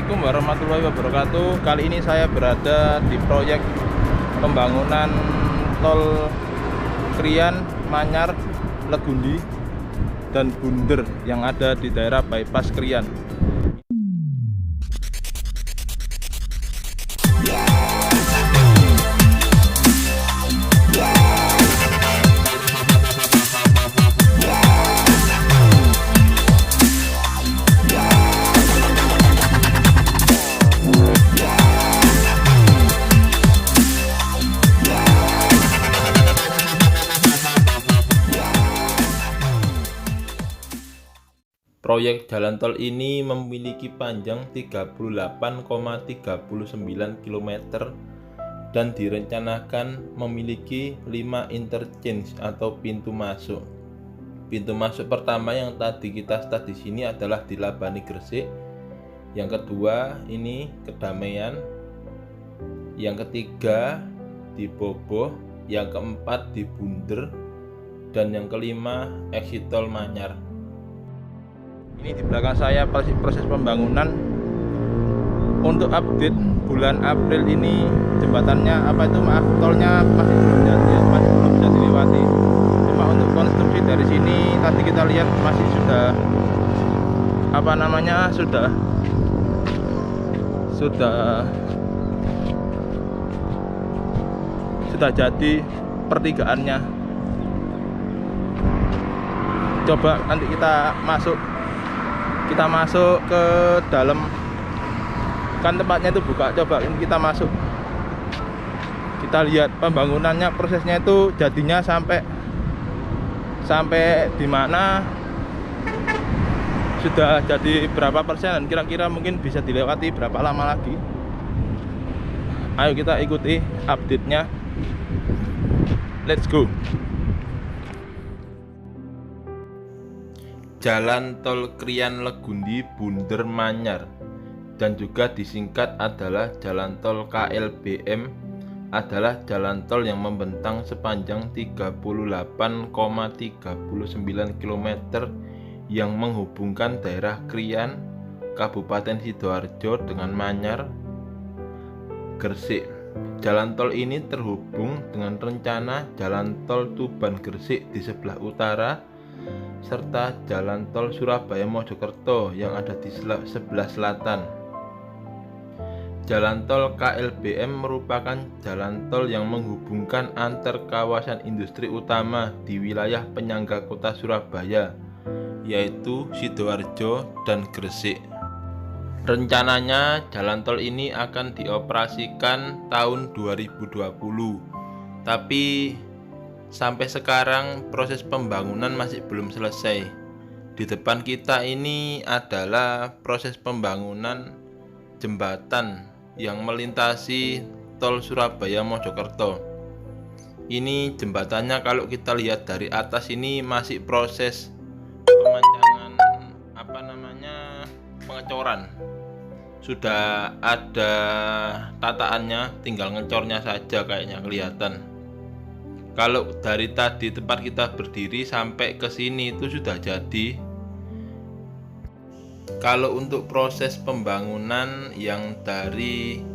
Assalamualaikum warahmatullahi wabarakatuh. Kali ini saya berada di proyek pembangunan tol Krian, Manyar, Legundi, dan Bunder yang ada di daerah bypass Krian. Proyek jalan tol ini memiliki panjang 38,39 km dan direncanakan memiliki 5 interchange atau pintu masuk. Pintu masuk pertama yang tadi kita start di sini adalah di Labani Gresik. Yang kedua ini Kedamaian. Yang ketiga di Boboh, yang keempat di Bunder, dan yang kelima exit tol Manyar. Ini di belakang saya proses pembangunan. Untuk update bulan April ini jembatannya tolnya masih belum bisa dilewati. Cuma untuk konstruksi dari sini tadi kita lihat masih sudah jadi pertigaannya. Coba nanti kita masuk ke dalam, kan tempatnya itu buka. Coba kita masuk, kita lihat pembangunannya, prosesnya itu jadinya sampai di mana, sudah jadi berapa persen, dan kira-kira mungkin bisa dilewati berapa lama lagi. Ayo kita ikuti update-nya. Let's go. Jalan tol Krian Legundi Bunder Manyar, dan juga disingkat adalah jalan tol KLBM, adalah jalan tol yang membentang sepanjang 38,39 km yang menghubungkan daerah Krian, Kabupaten Sidoarjo dengan Manyar, Gresik. Jalan tol ini terhubung dengan rencana jalan tol Tuban Gresik di sebelah utara, serta jalan tol Surabaya Mojokerto yang ada di sebelah selatan. Jalan tol KLBM merupakan jalan tol yang menghubungkan antar kawasan industri utama di wilayah penyangga kota Surabaya, yaitu Sidoarjo dan Gresik. Rencananya jalan tol ini akan dioperasikan tahun 2020, tapi sampai sekarang proses pembangunan masih belum selesai. Di depan kita ini adalah proses pembangunan jembatan yang melintasi tol Surabaya Mojokerto. Ini jembatannya kalau kita lihat dari atas ini masih proses pemancangan pengecoran. Sudah ada tataannya, tinggal ngecornya saja kayaknya kelihatan. Kalau dari tadi tempat kita berdiri sampai ke sini itu sudah jadi. Kalau untuk proses pembangunan yang dari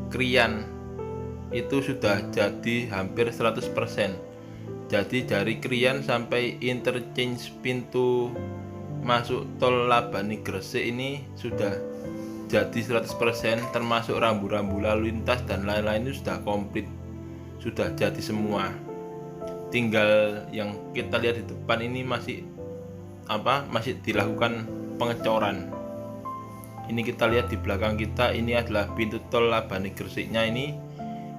Krian itu sudah jadi hampir 100%. Jadi dari Krian sampai interchange pintu masuk tol Labani Gresik ini sudah jadi 100%, termasuk rambu-rambu lalu lintas dan lain-lain itu sudah komplit, sudah jadi semua. Tinggal yang kita lihat di depan ini masih dilakukan pengecoran. Ini kita lihat di belakang kita, ini adalah pintu tol Labani Gresiknya. Ini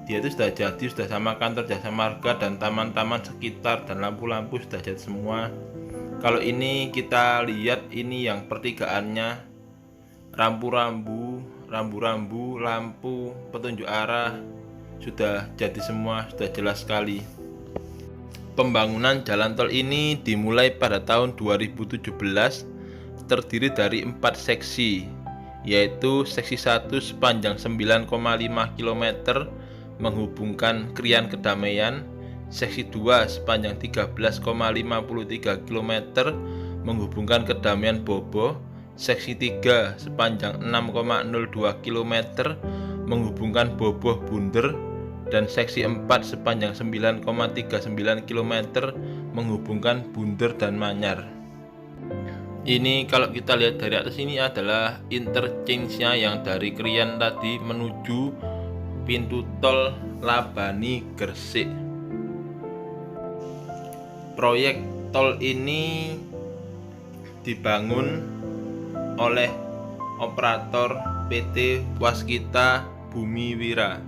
dia itu sudah jadi, sudah sama kantor jasa marga dan taman-taman sekitar dan lampu-lampu sudah jadi semua. Kalau ini kita lihat ini yang pertigaannya, rambu-rambu, lampu petunjuk arah sudah jadi semua, sudah jelas sekali. Pembangunan jalan tol ini dimulai pada tahun 2017, terdiri dari 4 seksi, yaitu seksi 1 sepanjang 9,5 km menghubungkan Krian Kedamaian, seksi 2 sepanjang 13,53 km menghubungkan Kedamaian Boboh, seksi 3 sepanjang 6,02 km menghubungkan Boboh Bunder, dan seksi 4 sepanjang 9,39 km menghubungkan Bunder dan Manyar. Ini kalau kita lihat dari atas ini adalah interchange-nya yang dari Krian tadi menuju pintu tol Labani Gresik. Proyek tol ini dibangun oleh operator PT Waskita Bumi Wira.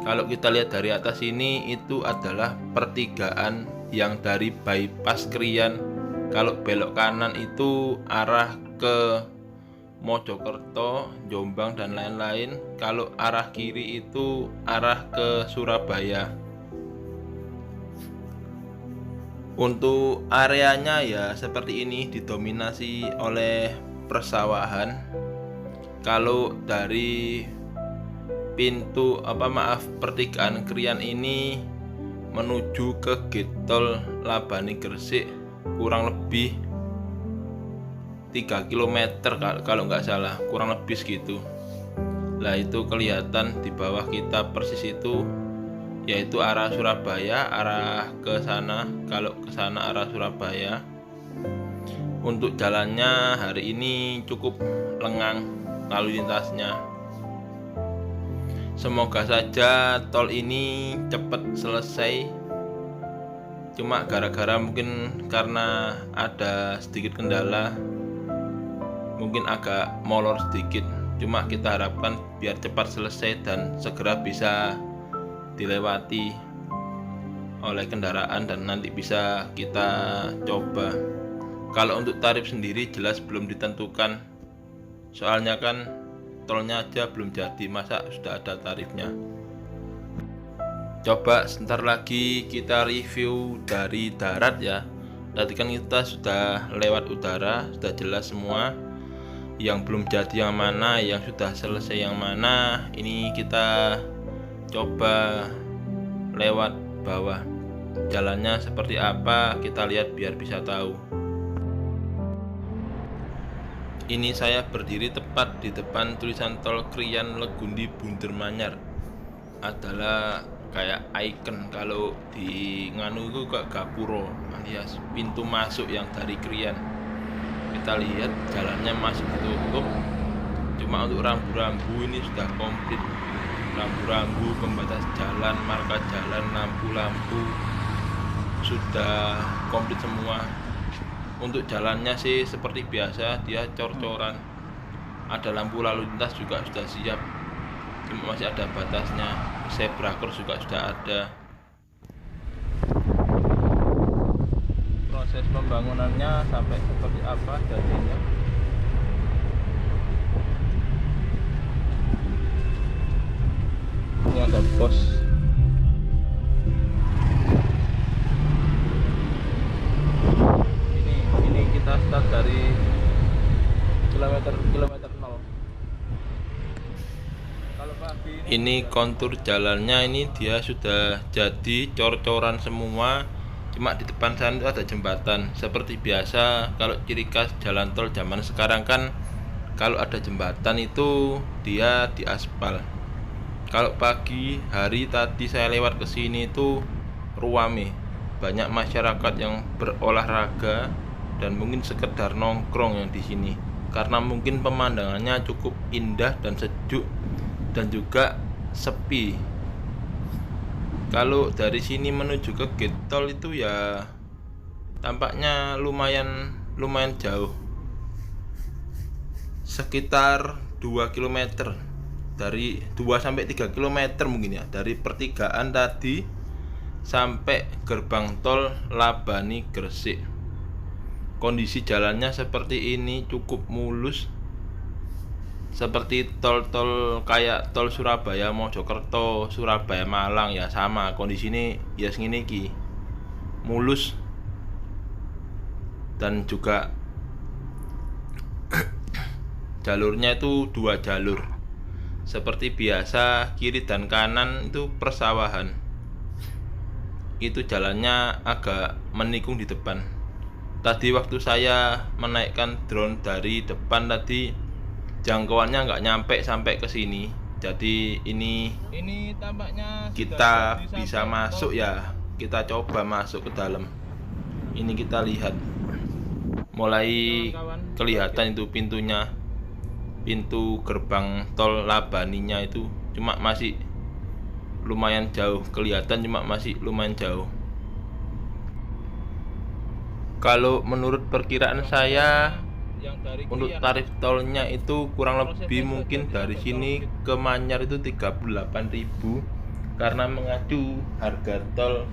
Kalau kita lihat dari atas ini, itu adalah pertigaan yang dari bypass Krian. Kalau belok kanan itu arah ke Mojokerto, Jombang dan lain-lain. Kalau arah kiri itu arah ke Surabaya. Untuk areanya ya seperti ini, didominasi oleh persawahan. Kalau dari pertigaan Krian ini menuju ke gate tol Labani Gresik kurang lebih 3 km kalau nggak salah, kurang lebih segitu. Lah itu kelihatan di bawah kita persis itu, yaitu arah Surabaya, arah ke sana. Kalau ke sana arah Surabaya. Untuk jalannya hari ini cukup lengang lalu lintasnya. Semoga saja tol ini cepat selesai. Cuma gara-gara mungkin karena ada sedikit kendala, mungkin agak molor sedikit. Cuma kita harapkan biar cepat selesai dan segera bisa dilewati oleh kendaraan dan nanti bisa kita coba. Kalau untuk tarif sendiri jelas belum ditentukan, soalnya kan tolnya aja belum jadi, masa sudah ada tarifnya. Coba sebentar lagi kita review dari darat ya. Tadi kan kita sudah lewat udara, sudah jelas semua. Yang belum jadi yang mana, yang sudah selesai yang mana. Ini kita coba lewat bawah. Jalannya seperti apa kita lihat biar bisa tahu. Ini saya berdiri tepat di depan tulisan tol Krian Legundi Bunder Manyar. Adalah kayak icon kalau di Nganu itu ke Gapuro alias pintu masuk yang dari Krian. Kita lihat jalannya masih ditutup, cuma untuk rambu-rambu ini sudah komplit. Rambu-rambu, pembatas jalan, marka jalan, lampu-lampu sudah komplit semua. Untuk jalannya sih seperti biasa, dia cor-coran. Ada lampu lalu lintas juga sudah siap, cuma masih ada batasnya. Zebra cross juga sudah ada. Proses pembangunannya sampai seperti apa jadinya. Ini ada pos. Ini kita start dari kilometer 0. Ini kontur jalannya ini dia sudah jadi cor-coran semua. Cuma di depan sana itu ada jembatan. Seperti biasa kalau ciri khas jalan tol zaman sekarang kan, kalau ada jembatan itu dia diaspal. Kalau pagi hari tadi saya lewat ke sini itu ruame. Banyak masyarakat yang berolahraga dan mungkin sekedar nongkrong yang di sini. Karena mungkin pemandangannya cukup indah dan sejuk dan juga sepi. Kalau dari sini menuju ke gate tol itu ya tampaknya lumayan jauh, sekitar 2 km, dari 2 sampai 3 km mungkin ya, dari pertigaan tadi sampai gerbang tol Labani Gresik. Kondisi jalannya seperti ini, cukup mulus, seperti tol-tol kayak tol Surabaya Mojokerto, Surabaya Malang ya sama kondisi ini ya segini ki, mulus dan juga jalurnya itu 2 jalur seperti biasa, kiri dan kanan itu persawahan. Itu jalannya agak menikung di depan. Tadi waktu saya menaikkan drone dari depan tadi jangkauannya nggak nyampe sampai ke sini. Jadi ini tampaknya kita bisa masuk ya. Kita coba masuk ke dalam. Ini kita lihat. Mulai kelihatan itu pintunya. Pintu gerbang tol Labaninya itu cuma masih lumayan jauh. Kelihatan cuma masih lumayan jauh. Kalau menurut perkiraan saya untuk tarif tolnya itu kurang lebih mungkin dari sini ke Manyar itu 38.000 karena mengacu harga tol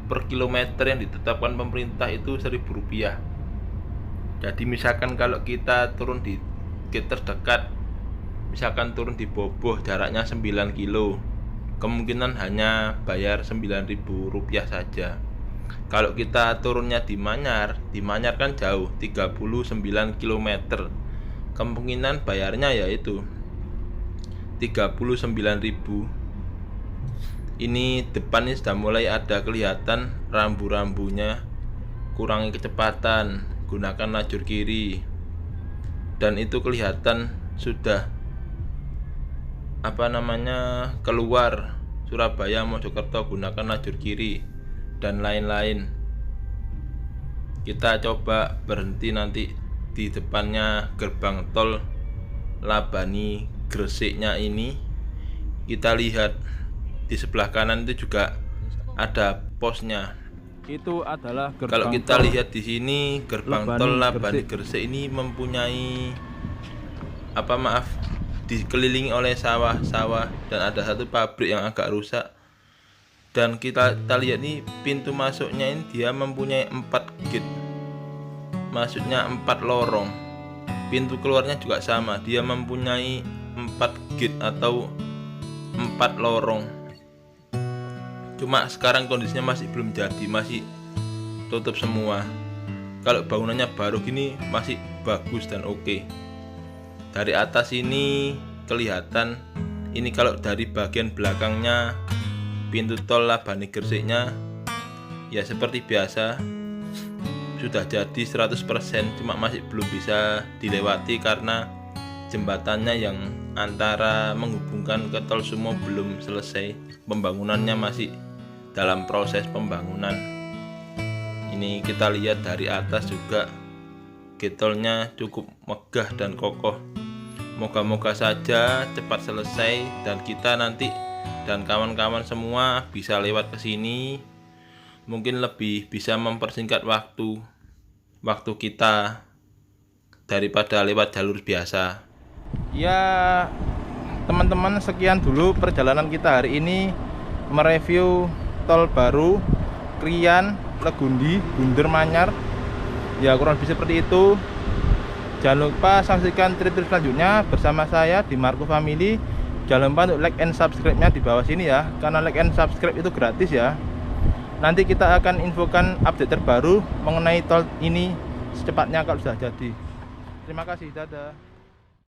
per kilometer yang ditetapkan pemerintah itu Rp1.000. Jadi misalkan kalau kita turun di gate terdekat, misalkan turun di Boboh jaraknya 9 kilo, kemungkinan hanya bayar Rp9.000 saja. Kalau kita turunnya di Manyar kan jauh 39 km. Kemungkinan bayarnya yaitu 39.000. Ini depan ini sudah mulai ada kelihatan rambu-rambunya. Kurangi kecepatan, gunakan lajur kiri. Dan itu kelihatan sudah keluar Surabaya Mojokerto, gunakan lajur kiri dan lain-lain. Kita coba berhenti nanti di depannya gerbang tol Labani Gresiknya ini. Kita lihat di sebelah kanan itu juga ada posnya. Itu adalah gerbang Kalau kita tol lihat di sini gerbang tol Labani Gresik ini mempunyai dikelilingi oleh sawah-sawah dan ada satu pabrik yang agak rusak. Dan kita lihat nih pintu masuknya ini dia mempunyai 4 gate. Maksudnya 4 lorong. Pintu keluarnya juga sama, dia mempunyai 4 gate atau 4 lorong. Cuma sekarang kondisinya masih belum jadi, masih tutup semua. Kalau bangunannya baru gini masih bagus dan oke. Dari atas ini kelihatan, ini kalau dari bagian belakangnya pintu tol Labani Gresiknya ya seperti biasa sudah jadi 100%, cuma masih belum bisa dilewati karena jembatannya yang antara menghubungkan ke tol Sumo belum selesai. Pembangunannya masih dalam proses pembangunan. Ini kita lihat dari atas juga getolnya cukup megah dan kokoh. Moga-moga saja cepat selesai dan kita nanti dan kawan-kawan semua bisa lewat ke sini. Mungkin lebih bisa mempersingkat waktu kita daripada lewat jalur biasa. Ya teman-teman, sekian dulu perjalanan kita hari ini mereview tol baru Krian Legundi Bunder Manyar. Ya kurang lebih seperti itu. Jangan lupa saksikan trip-trip selanjutnya bersama saya di Marco Family. Jangan lupa untuk like and subscribe-nya di bawah sini ya, karena like and subscribe itu gratis ya. Nanti kita akan infokan update terbaru mengenai tol ini secepatnya kalau sudah jadi. Terima kasih, dadah.